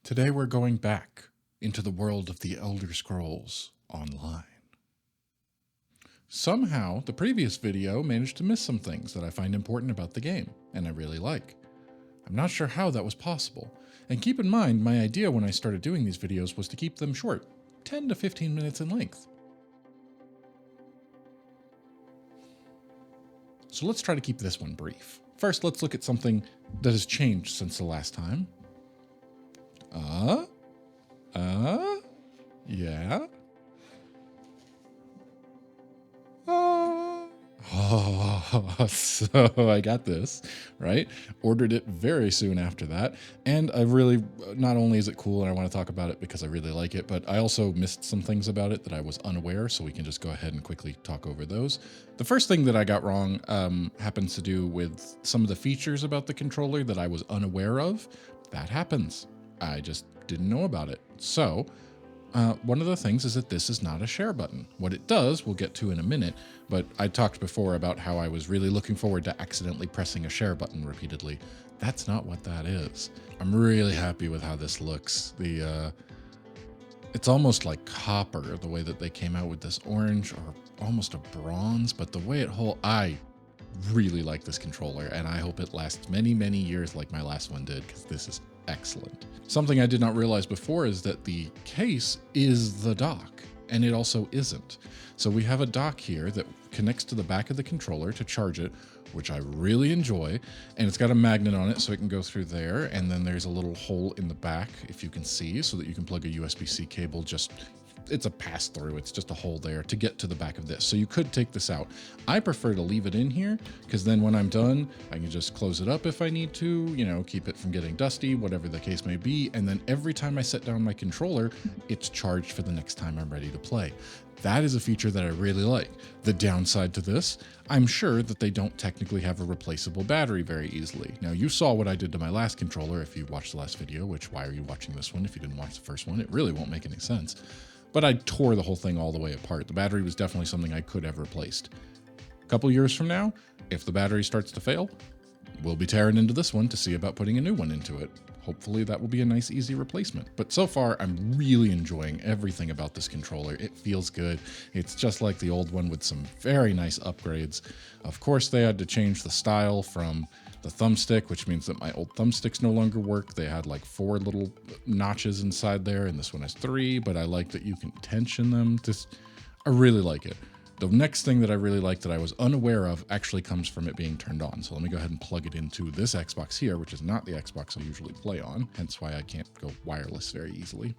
Today we're going back into the world of the Elder Scrolls Online. Somehow, the previous video managed to miss some things that I find important about the game, and I really like. I'm not sure how that was possible, and keep in mind, my idea when I started doing these videos was to keep them short, 10 to 15 minutes in length. So let's try to keep this one brief. First, let's look at something that has changed since the last time. Yeah. So I got this, right? Ordered it very soon after that. And I really, not only is it cool and I want to talk about it because I really like it, but I also missed some things about it that I was unaware. So we can just go ahead and quickly talk over those. The first thing that I got wrong happens to do with some of the features about the controller that I was unaware of. That happens. I just didn't know about it. So one of the things is that this is not a share button. What it does, we'll get to in a minute, but I talked before about how I was really looking forward to accidentally pressing a share button repeatedly. That's not what that is. I'm really happy with how this looks. It's almost like copper, the way that they came out with this orange or almost a bronze, but the way it I really like this controller, and I hope it lasts many, many years like my last one did, because this is excellent. Something I did not realize before is that the case is the dock, and it also isn't. So we have a dock here that connects to the back of the controller to charge it, which I really enjoy, and it's got a magnet on it so it can go through there, and then there's a little hole in the back, if you can see, so that you can plug a USB-C cable. It's a pass-through, it's just a hole there to get to the back of this. So you could take this out. I prefer to leave it in here, because then when I'm done, I can just close it up if I need to, keep it from getting dusty, whatever the case may be. And then every time I set down my controller, it's charged for the next time I'm ready to play. That is a feature that I really like. The downside to this, I'm sure that they don't technically have a replaceable battery very easily. Now, you saw what I did to my last controller if you watched the last video, which why are you watching this one if you didn't watch the first one? It really won't make any sense. But I tore the whole thing all the way apart. The battery was definitely something I could have replaced. A couple years from now, if the battery starts to fail, we'll be tearing into this one to see about putting a new one into it. Hopefully that will be a nice, easy replacement. But so far, I'm really enjoying everything about this controller. It feels good. It's just like the old one with some very nice upgrades. Of course, they had to change the style from the thumbstick, which means that my old thumbsticks no longer work. They had like 4 little notches inside there, and this one has 3, but I like that you can tension them. I really like it. The next thing that I really like that I was unaware of actually comes from it being turned on. So let me go ahead and plug it into this Xbox here, which is not the Xbox I usually play on, hence why I can't go wireless very easily.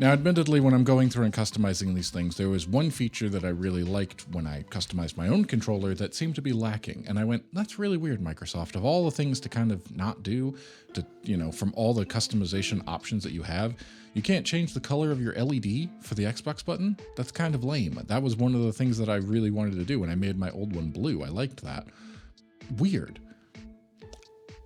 Now, admittedly, when I'm going through and customizing these things, there was one feature that I really liked when I customized my own controller that seemed to be lacking. And I went, that's really weird, Microsoft. Of all the things to kind of not do, from all the customization options that you have, you can't change the color of your LED for the Xbox button? That's kind of lame. That was one of the things that I really wanted to do when I made my old one blue. I liked that. Weird.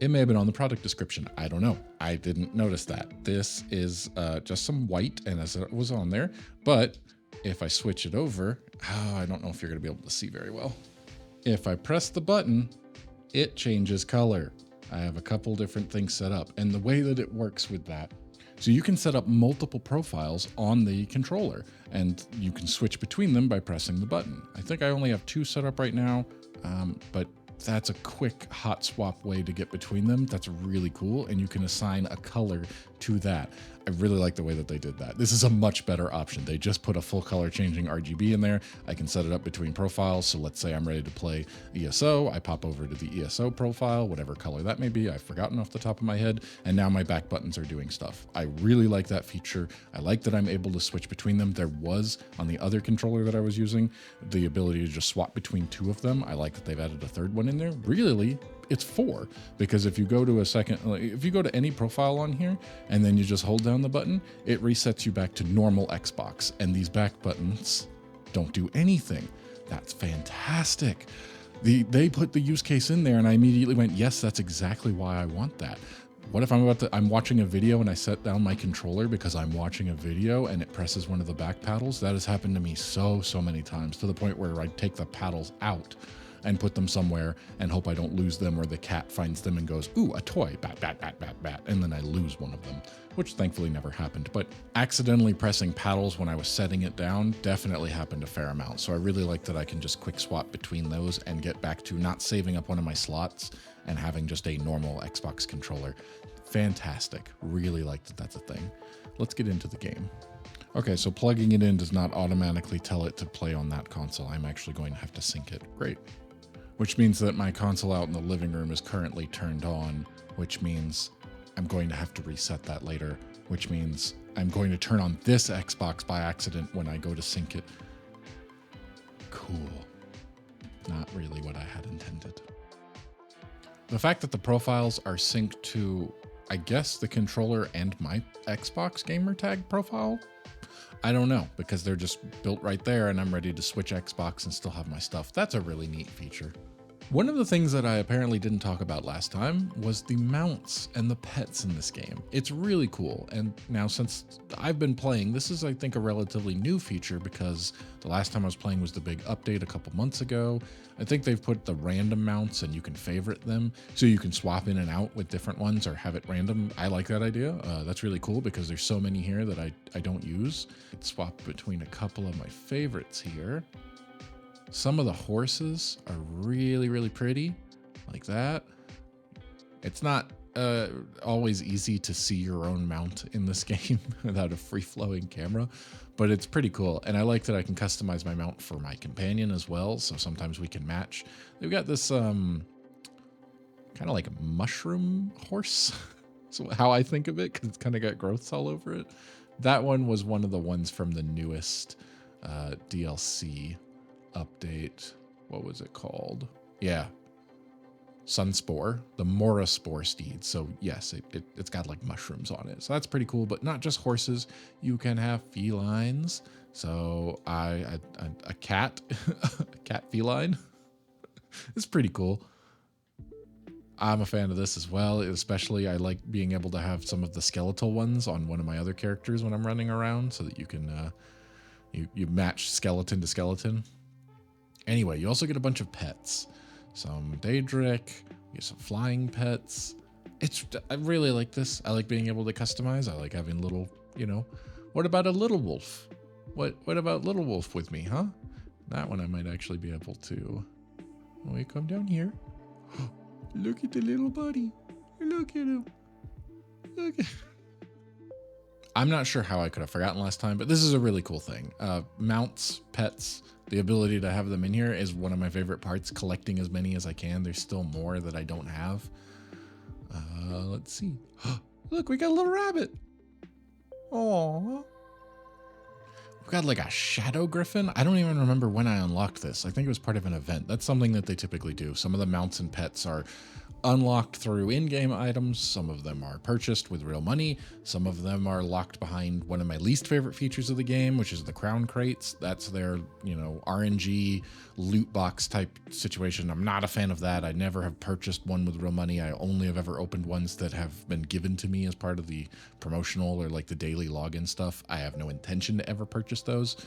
It may have been on the product description. I don't know. I didn't notice that. This is just some white, and as it was on there, but if I switch it over, I don't know if you're going to be able to see very well. If I press the button, it changes color. I have a couple different things set up, and the way that it works with that, so you can set up multiple profiles on the controller, and you can switch between them by pressing the button. I think I only have 2 set up right now, but that's a quick hot swap way to get between them. That's really cool, and you can assign a color to that. I really like the way that they did that. This is a much better option. They just put a full color changing RGB in there. I can set it up between profiles. So let's say I'm ready to play ESO. I pop over to the ESO profile, whatever color that may be. I've forgotten off the top of my head. And now my back buttons are doing stuff. I really like that feature. I like that I'm able to switch between them. There was, on the other controller that I was using, the ability to just swap between 2 of them. I like that they've added a 3rd one in there. Really, it's 4, because if you go to if you go to any profile on here and then you just hold down the button, it resets you back to normal Xbox, and these back buttons don't do anything. That's fantastic. They put the use case in there, and I immediately went, yes, that's exactly why I want that. What if I'm watching a video and I set down my controller because I'm watching a video and it presses one of the back paddles? That has happened to me so many times, to the point where I take the paddles out and put them somewhere and hope I don't lose them, or the cat finds them and goes, ooh, a toy, bat, bat, bat, bat, bat, and then I lose one of them, which thankfully never happened. But accidentally pressing paddles when I was setting it down definitely happened a fair amount. So I really like that I can just quick swap between those and get back to not saving up one of my slots and having just a normal Xbox controller. Fantastic. Really like that that's a thing. Let's get into the game. Okay, so plugging it in does not automatically tell it to play on that console. I'm actually going to have to sync it. Great. Which means that my console out in the living room is currently turned on, which means I'm going to have to reset that later, which means I'm going to turn on this Xbox by accident when I go to sync it. Cool. Not really what I had intended. The fact that the profiles are synced to, I guess, the controller and my Xbox gamer tag profile, I don't know, because they're just built right there and I'm ready to switch Xbox and still have my stuff. That's a really neat feature. One of the things that I apparently didn't talk about last time was the mounts and the pets in this game. It's really cool. And now since I've been playing, this is, I think, a relatively new feature because the last time I was playing was the big update a couple months ago. I think they've put the random mounts and you can favorite them so you can swap in and out with different ones or have it random. I like that idea. That's really cool because there's so many here that I don't use. I'd swap between a couple of my favorites here. Some of the horses are really, really pretty, like that. It's not always easy to see your own mount in this game without a free-flowing camera, but it's pretty cool. And I like that I can customize my mount for my companion as well, so sometimes we can match. They've got this kind of like a mushroom horse, so how I think of it, because it's kind of got growths all over it. That one was one of the ones from the newest DLC update. What was it called? Yeah, Sunspore, the Moraspore steed. So yes, it's got like mushrooms on it, so that's pretty cool. But not just horses, you can have felines. So a cat a cat feline. It's pretty cool. I'm a fan of this as well. Especially I like being able to have some of the skeletal ones on one of my other characters when I'm running around, so that you can you match skeleton to skeleton. Anyway, you also get a bunch of pets. Some Daedric, you get some flying pets. I really like this. I like being able to customize. I like having little, what about a little wolf? What about little wolf with me, huh? That one I might actually be able to. When we come down here. Look at the little buddy. Look at him. Look at I'm not sure how I could have forgotten last time, but this is a really cool thing. Mounts, pets, the ability to have them in here is one of my favorite parts, collecting as many as I can. There's still more that I don't have. Let's see. Look, we got a little rabbit. Aww. We've got like a shadow griffin. I don't even remember when I unlocked this. I think it was part of an event. That's something that they typically do. Some of the mounts and pets are unlocked through in-game items. Some of them are purchased with real money. Some of them are locked behind one of my least favorite features of the game, which is the crown crates. That's their, RNG loot box type situation. I'm not a fan of that. I never have purchased one with real money. I only have ever opened ones that have been given to me as part of the promotional or like the daily login stuff. I have no intention to ever purchase those,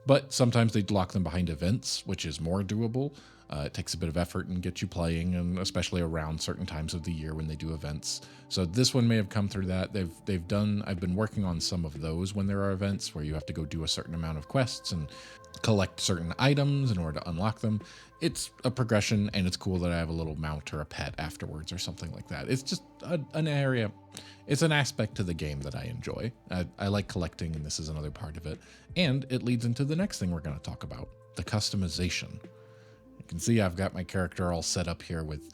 but sometimes they lock them behind events, which is more doable. It takes a bit of effort and gets you playing, and especially around certain times of the year when they do events. So this one may have come through that. I've been working on some of those when there are events where you have to go do a certain amount of quests and collect certain items in order to unlock them. It's a progression, and it's cool that I have a little mount or a pet afterwards or something like that. It's just an area. It's an aspect to the game that I enjoy. I like collecting, and this is another part of it. And it leads into the next thing we're going to talk about, the customization. You can see I've got my character all set up here with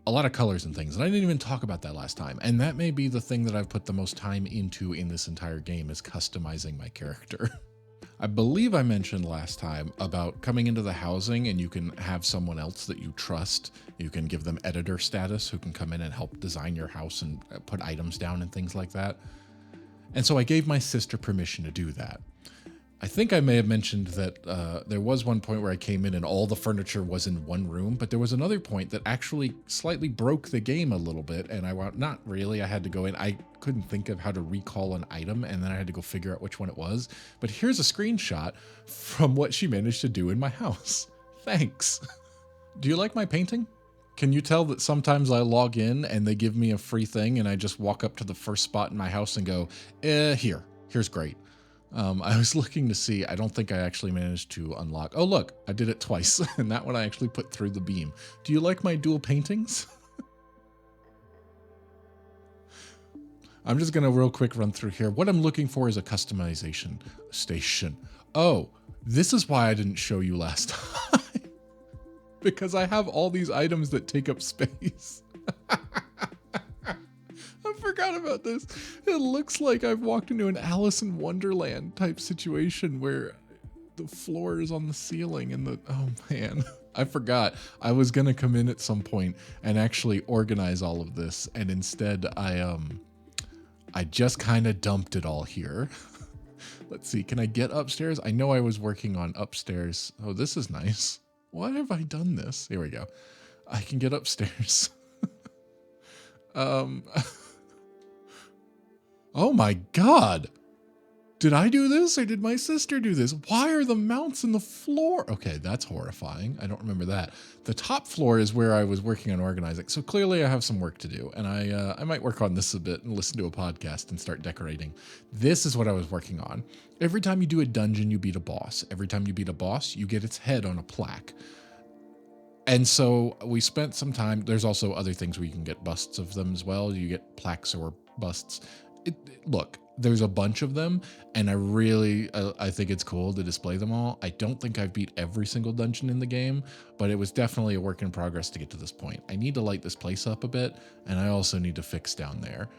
a lot of colors and things, and I didn't even talk about that last time. And that may be the thing that I've put the most time into in this entire game, is customizing my character. I believe I mentioned last time about coming into the housing and you can have someone else that you trust. You can give them editor status who can come in and help design your house and put items down and things like that. And so I gave my sister permission to do that. I think I may have mentioned that there was one point where I came in and all the furniture was in one room, but there was another point that actually slightly broke the game a little bit, and not really, I had to go in. I couldn't think of how to recall an item, and then I had to go figure out which one it was. But here's a screenshot from what she managed to do in my house. Thanks. Do you like my painting? Can you tell that sometimes I log in and they give me a free thing and I just walk up to the first spot in my house and go, here's great. I was looking to see, I don't think I actually managed to unlock. Oh, look, I did it twice. And that one I actually put through the beam. Do you like my dual paintings? I'm just going to real quick run through here. What I'm looking for is a customization station. Oh, this is why I didn't show you last time. Because I have all these items that take up space. I forgot about this. It looks like I've walked into an Alice in Wonderland type situation where the floor is on the ceiling and oh man, I forgot. I was going to come in at some point and actually organize all of this. And instead I just kind of dumped it all here. Let's see. Can I get upstairs? I know I was working on upstairs. Oh, this is nice. Why have I done this? Here we go. I can get upstairs. Oh my God. Did I do this or did my sister do this? Why are the mounts in the floor? Okay, that's horrifying. I don't remember that. The top floor is where I was working on organizing. So clearly I have some work to do, and I might work on this a bit and listen to a podcast and start decorating. This is what I was working on. Every time you do a dungeon, you beat a boss. Every time you beat a boss, you get its head on a plaque. And so we spent some time. There's also other things where you can get busts of them as well. You get plaques or busts. Look, there's a bunch of them, and I think it's cool to display them all. I don't think I've beat every single dungeon in the game, but it was definitely a work in progress to get to this point. I need to light this place up a bit, and I also need to fix down there.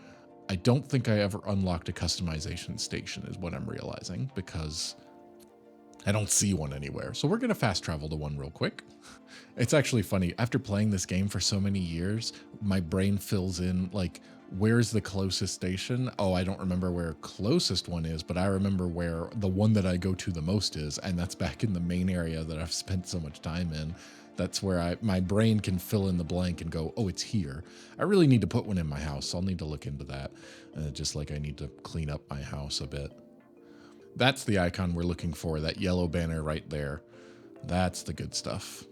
I don't think I ever unlocked a customization station is what I'm realizing, because I don't see one anywhere. So we're going to fast travel to one real quick. It's actually funny. After playing this game for so many years, my brain fills in like, where's the closest station? Oh, I don't remember where closest one is, but I remember where the one that I go to the most is, and that's back in the main area that I've spent so much time in. That's where my brain can fill in the blank and go, oh, it's here. I really need to put one in my house. I'll need to look into that. Just like I need to clean up my house a bit. That's the icon we're looking for, that yellow banner right there. That's the good stuff.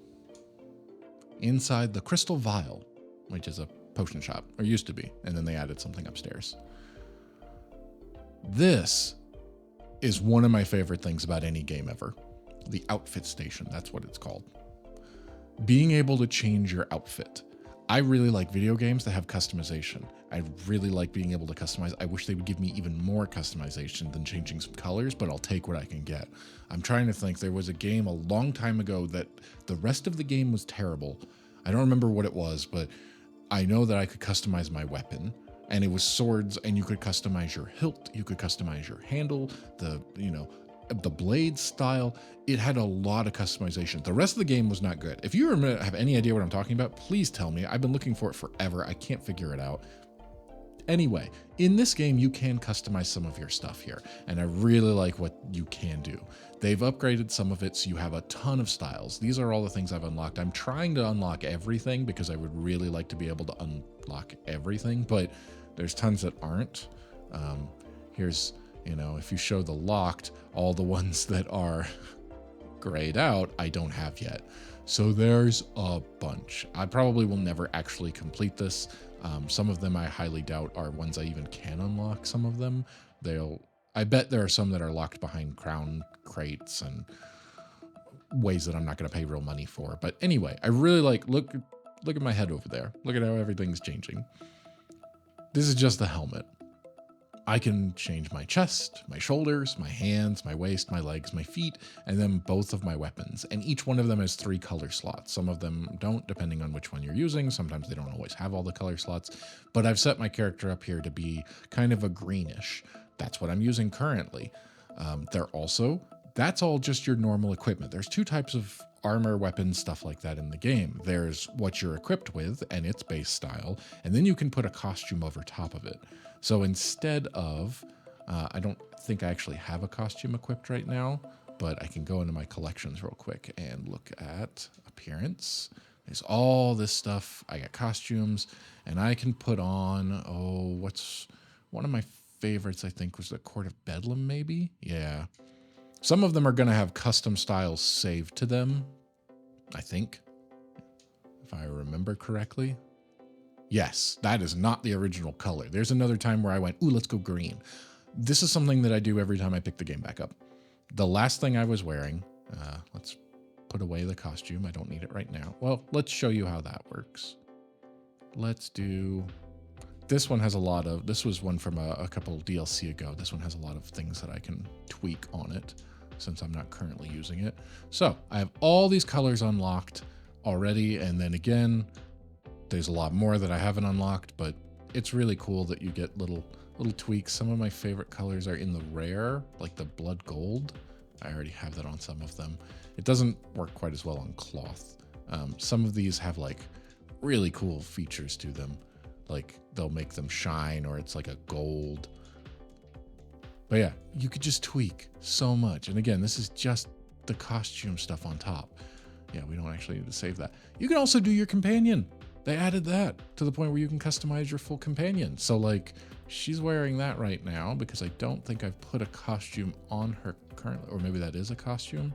Inside the Crystal Vial, which is a potion shop, or used to be, and then they added something upstairs. This is one of my favorite things about any game ever. The outfit station, that's what it's called. Being able to change your outfit. I really like video games that have customization. I really like being able to customize. I wish they would give me even more customization than changing some colors, but I'll take what I can get. I'm trying to think. There was a game a long time ago that the rest of the game was terrible. I don't remember what it was, but I know that I could customize my weapon, and it was swords, and you could customize your hilt, you could customize your handle, the blade style. It had a lot of customization. The rest of the game was not good. If you have any idea what I'm talking about, please tell me. I've been looking for it forever. I can't figure it out. Anyway, in this game, you can customize some of your stuff here, and I really like what you can do. They've upgraded some of it, so you have a ton of styles. These are all the things I've unlocked. I'm trying to unlock everything because I would really like to be able to unlock everything, but there's tons that aren't. Here's, if you show the locked, all the ones that are grayed out, I don't have yet. So there's a bunch. I probably will never actually complete this. Some of them I highly doubt are ones I even can unlock. Some of them, I bet there are some that are locked behind crown crates and ways that I'm not going to pay real money for. But anyway, I really look at my head over there. Look at how everything's changing. This is just the helmet. I can change my chest, my shoulders, my hands, my waist, my legs, my feet, and then both of my weapons. And each one of them has 3 color slots. Some of them don't, depending on which one you're using. Sometimes they don't always have all the color slots. But I've set my character up here to be kind of a greenish. That's what I'm using currently. That's all just your normal equipment. There's 2 types of armor, weapons, stuff like that in the game. There's what you're equipped with and its base style, and then you can put a costume over top of it. So instead of, I don't think I actually have a costume equipped right now, but I can go into my collections real quick and look at appearance. There's all this stuff. I got costumes, and I can put on, what's one of my favorites, I think, was the Court of Bedlam, maybe? Yeah. Some of them are going to have custom styles saved to them, I think. if I remember correctly. Yes, that is not the original color. There's another time where I went, ooh, let's go green. This is something that I do every time I pick the game back up. The last thing I was wearing, let's put away the costume. I don't need it right now. Well, let's show you how that works. Let's do, this one has a lot of, this was one from a couple DLC ago. This one has a lot of things that I can tweak on it since I'm not currently using it. So I have all these colors unlocked already. And then again, there's a lot more that I haven't unlocked, but it's really cool that you get little tweaks. Some of my favorite colors are in the rare, like the blood gold. I already have that on some of them. It doesn't work quite as well on cloth. Some of these have like really cool features to them. Like they'll make them shine, or it's like a gold. But yeah, you could just tweak so much. And again, this is just the costume stuff on top. Yeah, we don't actually need to save that. You can also do your companion. They added that to the point where you can customize your full companion. So like she's wearing that right now because I don't think I've put a costume on her currently, or maybe that is a costume.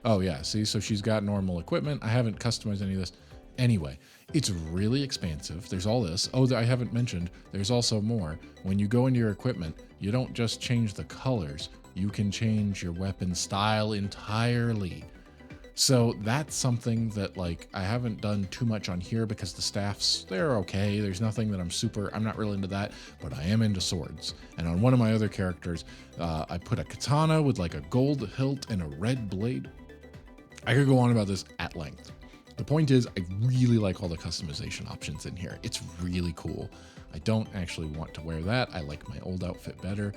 Oh yeah, see, so she's got normal equipment. I haven't customized any of this. Anyway, it's really expansive. There's all this. Oh, I haven't mentioned, there's also more. When you go into your equipment, you don't just change the colors. You can change your weapon style entirely. So that's something that like I haven't done too much on here because the staffs, they're okay. There's nothing that I'm not really into that, but I am into swords. And on one of my other characters, I put a katana with like a gold hilt and a red blade. I could go on about this at length. The point is, I really like all the customization options in here. It's really cool. I don't actually want to wear that. I like my old outfit better.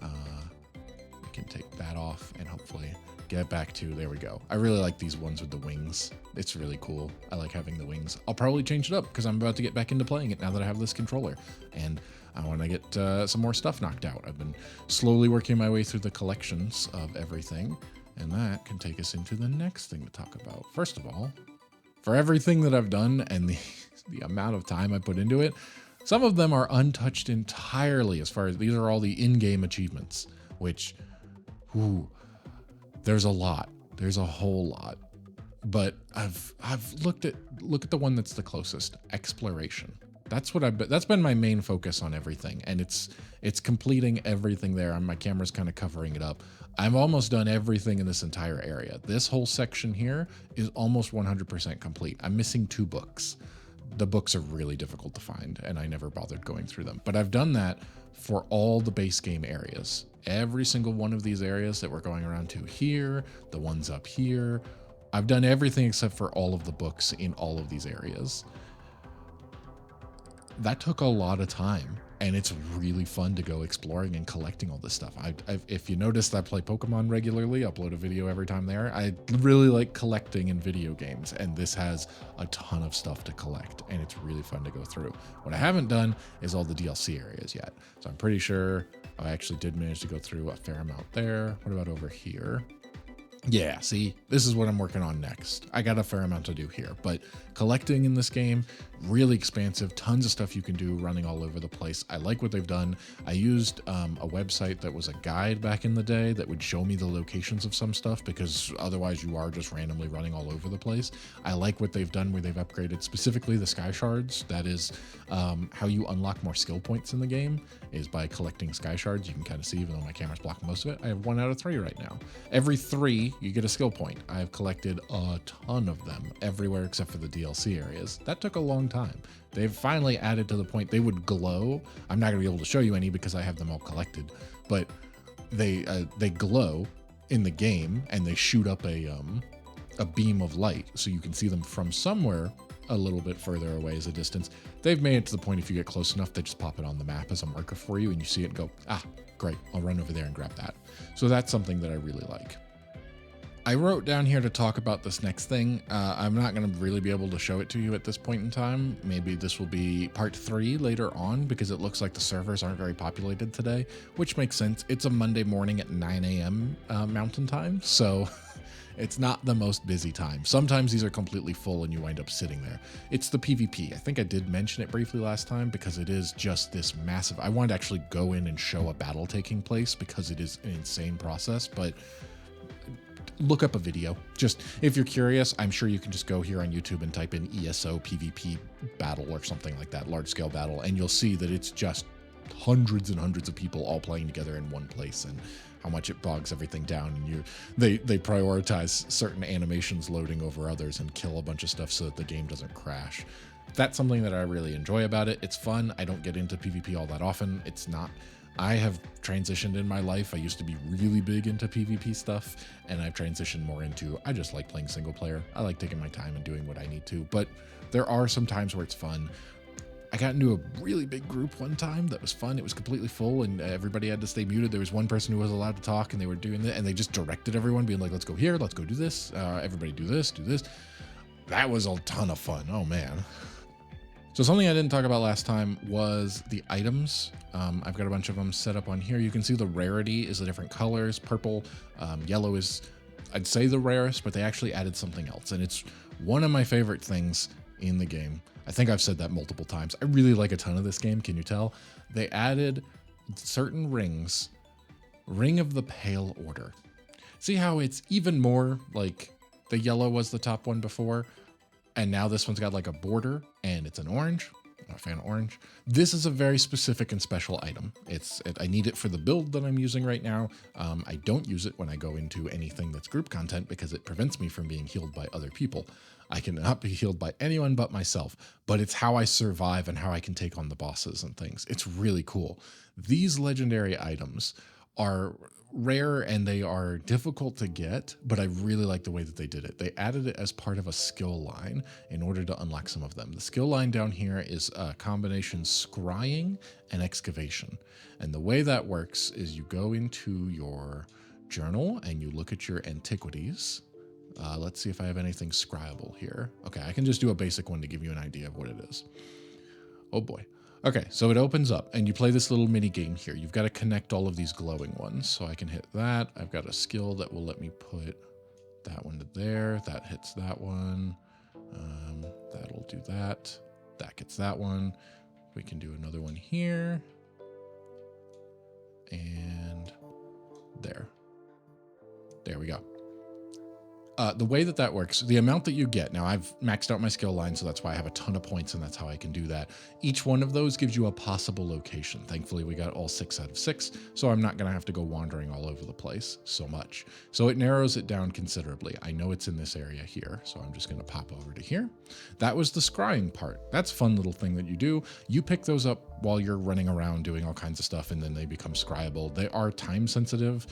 We can take that off and hopefully get back to, there we go. I really like these ones with the wings. It's really cool. I like having the wings. I'll probably change it up because I'm about to get back into playing it now that I have this controller. And I want to get some more stuff knocked out. I've been slowly working my way through the collections of everything. And that can take us into the next thing to talk about. First of all, for everything that I've done and the amount of time I put into it, some of them are untouched entirely as far as these are all the in-game achievements, which, ooh, there's a lot. There's a whole lot. But I've look at the one that's the closest, exploration. That's been my main focus on everything, and it's completing everything there. My camera's kind of covering it up. I've almost done everything in this entire area. This whole section here is almost 100% complete. I'm missing 2 books. The books are really difficult to find, and I never bothered going through them. But I've done that for all the base game areas. Every single one of these areas that we're going around to here, the ones up here. I've done everything except for all of the books in all of these areas. That took a lot of time, and it's really fun to go exploring and collecting all this stuff. If you noticed, I play Pokemon regularly, upload a video every time there. I really like collecting in video games, and this has a ton of stuff to collect, and it's really fun to go through. What I haven't done is all the DLC areas yet, so I'm pretty sure I actually did manage to go through a fair amount there. What about over here? Yeah, see, this is what I'm working on next. I got a fair amount to do here, but collecting in this game, really expansive, tons of stuff you can do running all over the place. I like what they've done. I used a website that was a guide back in the day that would show me the locations of some stuff because otherwise you are just randomly running all over the place. I like what they've done where they've upgraded specifically the sky shards. That is how you unlock more skill points in the game is by collecting sky shards. You can kind of see, even though my camera's blocking most of it, I have 1 out of 3 right now. Every 3, you get a skill point. I've collected a ton of them everywhere except for the DLC areas. That took a long time. They've finally added to the point they would glow. I'm not gonna be able to show you any because I have them all collected, but they glow in the game and they shoot up a beam of light so you can see them from somewhere a little bit further away as a distance. They've made it to the point if you get close enough, they just pop it on the map as a marker for you and you see it and go, ah, great, I'll run over there and grab that. So that's something that I really like. I wrote down here to talk about this next thing. I'm not going to really be able to show it to you at this point in time. Maybe this will be part 3 later on because it looks like the servers aren't very populated today, which makes sense. It's a Monday morning at 9 a.m. Mountain time, so it's not the most busy time. Sometimes these are completely full and you wind up sitting there. It's the PvP. I think I did mention it briefly last time because it is just this massive. I wanted to actually go in and show a battle taking place because it is an insane process, but look up a video. Just if you're curious, I'm sure you can just go here on YouTube and type in ESO PvP battle or something like that, large scale battle, and you'll see that it's just hundreds and hundreds of people all playing together in one place, and how much it bogs everything down. And they prioritize certain animations loading over others and kill a bunch of stuff so that the game doesn't crash. That's something that I really enjoy about it. It's fun. I don't get into PvP all that often. It's not. I have transitioned in my life. I used to be really big into PvP stuff, and I've transitioned more into, I just like playing single player. I like taking my time and doing what I need to, but there are some times where it's fun. I got into a really big group one time that was fun. It was completely full and everybody had to stay muted. There was one person who was allowed to talk, and they were doing that, and they just directed everyone, being like, let's go here, let's go do this, everybody do this, do this. That was a ton of fun. Oh man. So something I didn't talk about last time was the items. I've got a bunch of them set up on here. You can see the rarity is the different colors. Purple, yellow is, I'd say, the rarest, but they actually added something else. And it's one of my favorite things in the game. I think I've said that multiple times. I really like a ton of this game, can you tell? They added certain rings. Ring of the Pale Order. See how it's even more like the yellow was the top one before? And now this one's got like a border, and it's an orange. I'm not a fan of orange. This is a very specific and special item. I need it for the build that I'm using right now. I don't use it when I go into anything that's group content because it prevents me from being healed by other people. I cannot be healed by anyone but myself, but it's how I survive and how I can take on the bosses and things. It's really cool. These legendary items are rare and they are difficult to get, but I really like the way that they did it. They added it as part of a skill line in order to unlock some of them. The skill line down here is a combination scrying and excavation. And the way that works is you go into your journal and you look at your antiquities. Let's see if I have anything scryable here. Okay, I can just do a basic one to give you an idea of what it is. Oh boy. Okay, so it opens up and you play this little mini game here. You've got to connect all of these glowing ones. So I can hit that. I've got a skill that will let me put that one to there. That hits that one. That'll do that. That gets that one. We can do another one here. And there. There we go. The way that works, the amount that you get, now I've maxed out my skill line, so that's why I have a ton of points, and that's how I can do that. Each one of those gives you a possible location. Thankfully, we got all 6 out of 6, so I'm not going to have to go wandering all over the place so much. So it narrows it down considerably. I know it's in this area here, so I'm just going to pop over to here. That was the scrying part. That's a fun little thing that you do. You pick those up while you're running around doing all kinds of stuff, and then they become scryable. They are time sensitive.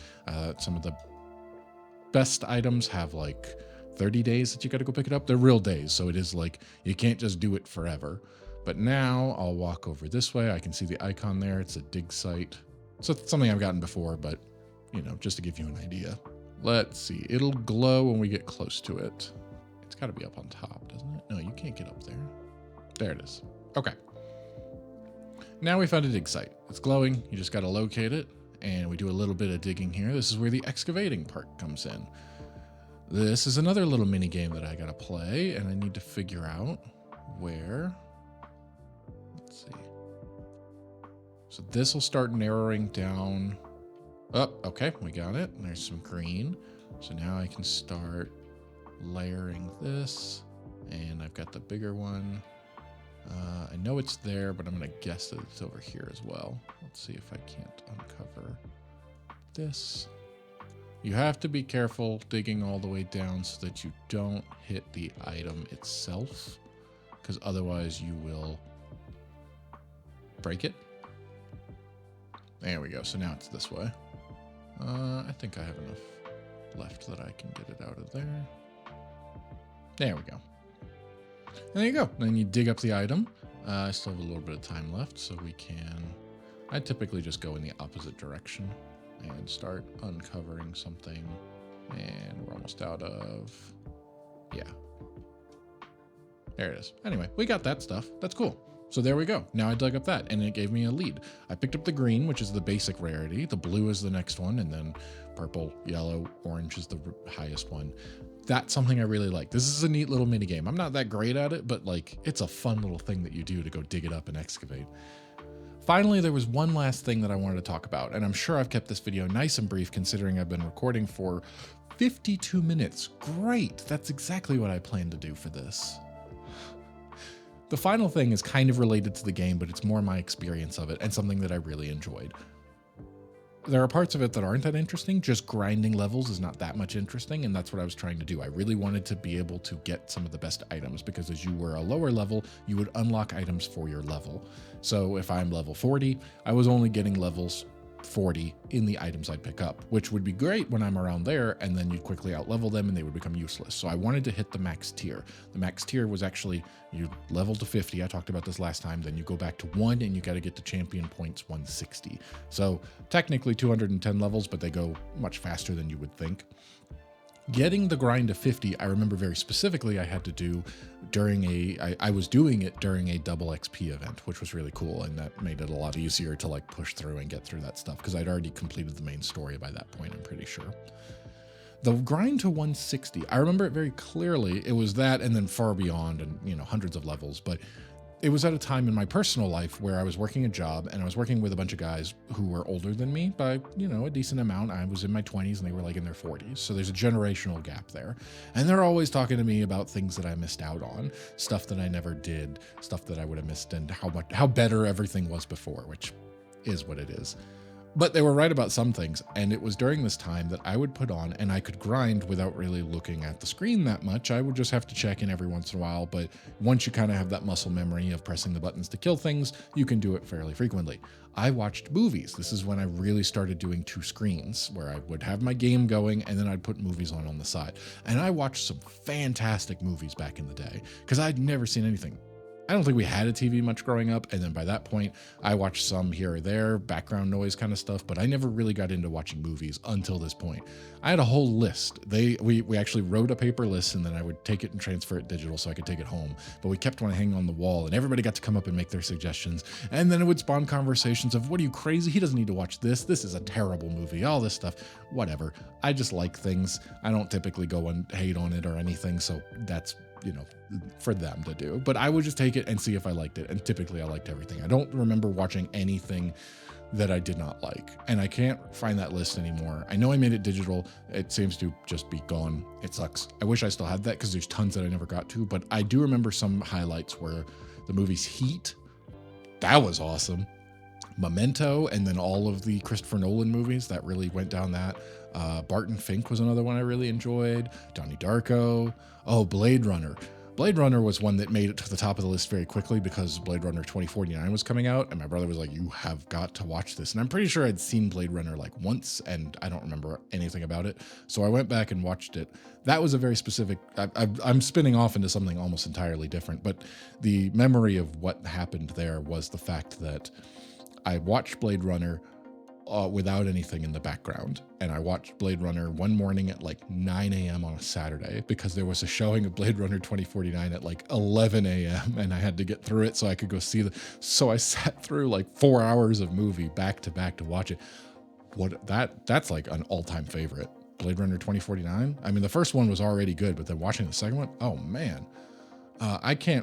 Some of the best items have like 30 days that you got to go pick it up. They're real days, so it is like you can't just do it forever. But now I'll walk over this way. I can see the icon there. It's a dig site. So it's something I've gotten before, but you know, just to give you an idea. Let's see. It'll glow when we get close to it. It's got to be up on top, doesn't it? No, you can't get up there. There it is. Okay. Now we found a dig site. It's glowing. You just got to locate it. And we do a little bit of digging here. This is where the excavating part comes in. This is another little mini game that I gotta play, and I need to figure out where. Let's see. So this will start narrowing down. Oh, okay, we got it. There's some green. So now I can start layering this, and I've got the bigger one. I know it's there, but I'm going to guess that it's over here as well. Let's see if I can't uncover this. You have to be careful digging all the way down so that you don't hit the item itself, because otherwise you will break it. There we go. So now it's this way. I think I have enough left that I can get it out of there. There we go. And there you go. Then you dig up the item. I still have a little bit of time left, so we can... I typically just go in the opposite direction and start uncovering something. And we're almost out of... Yeah. There it is. Anyway, we got that stuff. That's cool. So there we go. Now I dug up that, and it gave me a lead. I picked up the green, which is the basic rarity. The blue is the next one, and then purple, yellow, orange is the highest one. That's something I really like. This is a neat little mini game. I'm not that great at it, but like it's a fun little thing that you do to go dig it up and excavate. Finally, there was one last thing that I wanted to talk about, and I'm sure I've kept this video nice and brief considering I've been recording for 52 minutes. Great, that's exactly what I planned to do for this. The final thing is kind of related to the game, but it's more my experience of it and something that I really enjoyed. There are parts of it that aren't that interesting. Just grinding levels is not that much interesting, and that's what I was trying to do. I really wanted to be able to get some of the best items, because as you were a lower level, you would unlock items for your level. So if I'm level 40, I was only getting levels 40 in the items I'd pick up, which would be great when I'm around there, and then you'd quickly outlevel them and they would become useless. So I wanted to hit the max tier. The max tier was actually, you level to 50, I talked about this last time, then you go back to 1 and you got to get to champion points 160. So technically 210 levels, but they go much faster than you would think. Getting the grind to 50, I remember very specifically I had to do during I was doing it during a double XP event, which was really cool, and that made it a lot easier to like push through and get through that stuff, because I'd already completed the main story by that point, I'm pretty sure. The grind to 160, I remember it very clearly. It was that and then far beyond, and you know, hundreds of levels, but it was at a time in my personal life where I was working a job and I was working with a bunch of guys who were older than me by, you know, a decent amount. I was in my 20s and they were like in their 40s. So there's a generational gap there. And they're always talking to me about things that I missed out on, stuff that I never did, stuff that I would have missed, and how better everything was before, which is what it is. But they were right about some things, and it was during this time that I would put on, and I could grind without really looking at the screen that much. I would just have to check in every once in a while, but once you kind of have that muscle memory of pressing the buttons to kill things, you can do it fairly frequently. I watched movies. This is when I really started doing 2 screens, where I would have my game going, and then I'd put movies on the side. And I watched some fantastic movies back in the day, because I'd never seen anything. I don't think we had a TV much growing up, and then by that point, I watched some here or there, background noise kind of stuff, but I never really got into watching movies until this point. I had a whole list. We actually wrote a paper list, and then I would take it and transfer it digital so I could take it home, but we kept one hanging on the wall, and everybody got to come up and make their suggestions, and then it would spawn conversations of, what are you, crazy? He doesn't need to watch this. This is a terrible movie, all this stuff, whatever. I just like things. I don't typically go and hate on it or anything, so that's, you know, for them to do, but I would just take it and see if I liked it. And typically I liked everything. I don't remember watching anything that I did not like, and I can't find that list anymore. I know I made it digital. It seems to just be gone. It sucks. I wish I still had that, because there's tons that I never got to, but I do remember some highlights where the movie's Heat, that was awesome. Memento, and then all of the Christopher Nolan movies that really went down that. Barton Fink was another one I really enjoyed. Donnie Darko. Oh, Blade Runner. Blade Runner was one that made it to the top of the list very quickly, because Blade Runner 2049 was coming out, and my brother was like, you have got to watch this. And I'm pretty sure I'd seen Blade Runner like once, and I don't remember anything about it. So I went back and watched it. That was a very specific, I'm spinning off into something almost entirely different, but the memory of what happened there was the fact that I watched Blade Runner without anything in the background. And I watched Blade Runner one morning at like 9 a.m. on a Saturday, because there was a showing of Blade Runner 2049 at like 11 a.m. and I had to get through it so I could go see so I sat through like 4 hours of movie back to back to watch it. That's like an all-time favorite. Blade Runner 2049. I mean, the first one was already good, but then watching the second one, oh man.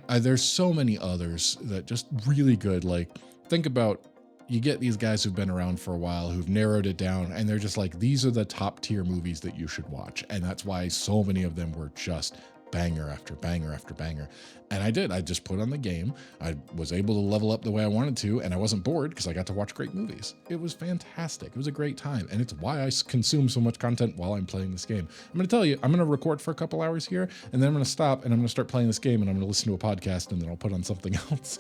There's so many others that just really good. Like, think about, you get these guys who've been around for a while, who've narrowed it down, and they're just like, these are the top tier movies that you should watch. And that's why so many of them were just banger after banger after banger. And I just put on the game. I was able to level up the way I wanted to, and I wasn't bored because I got to watch great movies. It was fantastic. It was a great time. And it's why I consume so much content while I'm playing this game. I'm going to tell you, I'm going to record for a couple hours here, and then I'm going to stop and I'm going to start playing this game, and I'm going to listen to a podcast, and then I'll put on something else.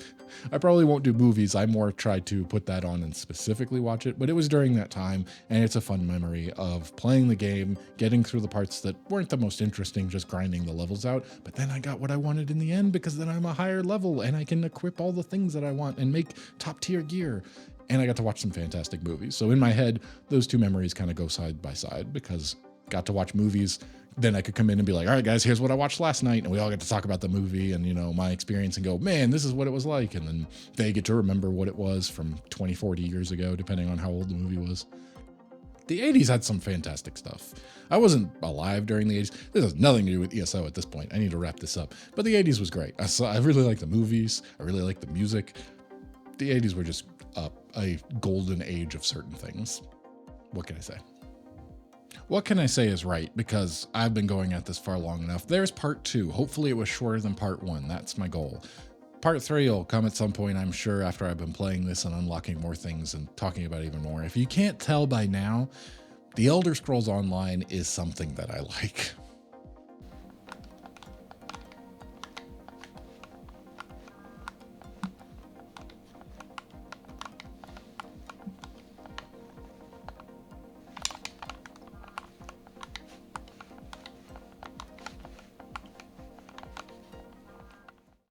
I probably won't do movies. I more try to put that on and specifically watch it, but it was during that time, and it's a fun memory of playing the game, getting through the parts that weren't the most interesting, just grinding the levels out. But then I got what I wanted in the end, because then I'm a higher level and I can equip all the things that I want and make top tier gear. And I got to watch some fantastic movies. So in my head, those two memories kind of go side by side, because got to watch movies. Then I could come in and be like, all right, guys, here's what I watched last night. And we all get to talk about the movie and, you know, my experience, and go, man, this is what it was like. And then they get to remember what it was from 20, 40 years ago, depending on how old the movie was. The 80s had some fantastic stuff. I wasn't alive during the 80s. This has nothing to do with ESO at this point. I need to wrap this up. But the 80s was great. I really liked the movies. I really liked the music. The 80s were just a golden age of certain things. What can I say? What can I say is right, because I've been going at this far long enough. There's part 2. Hopefully it was shorter than part 1. That's my goal. Part 3 will come at some point, I'm sure, after I've been playing this and unlocking more things and talking about it even more. If you can't tell by now, The Elder Scrolls Online is something that I like.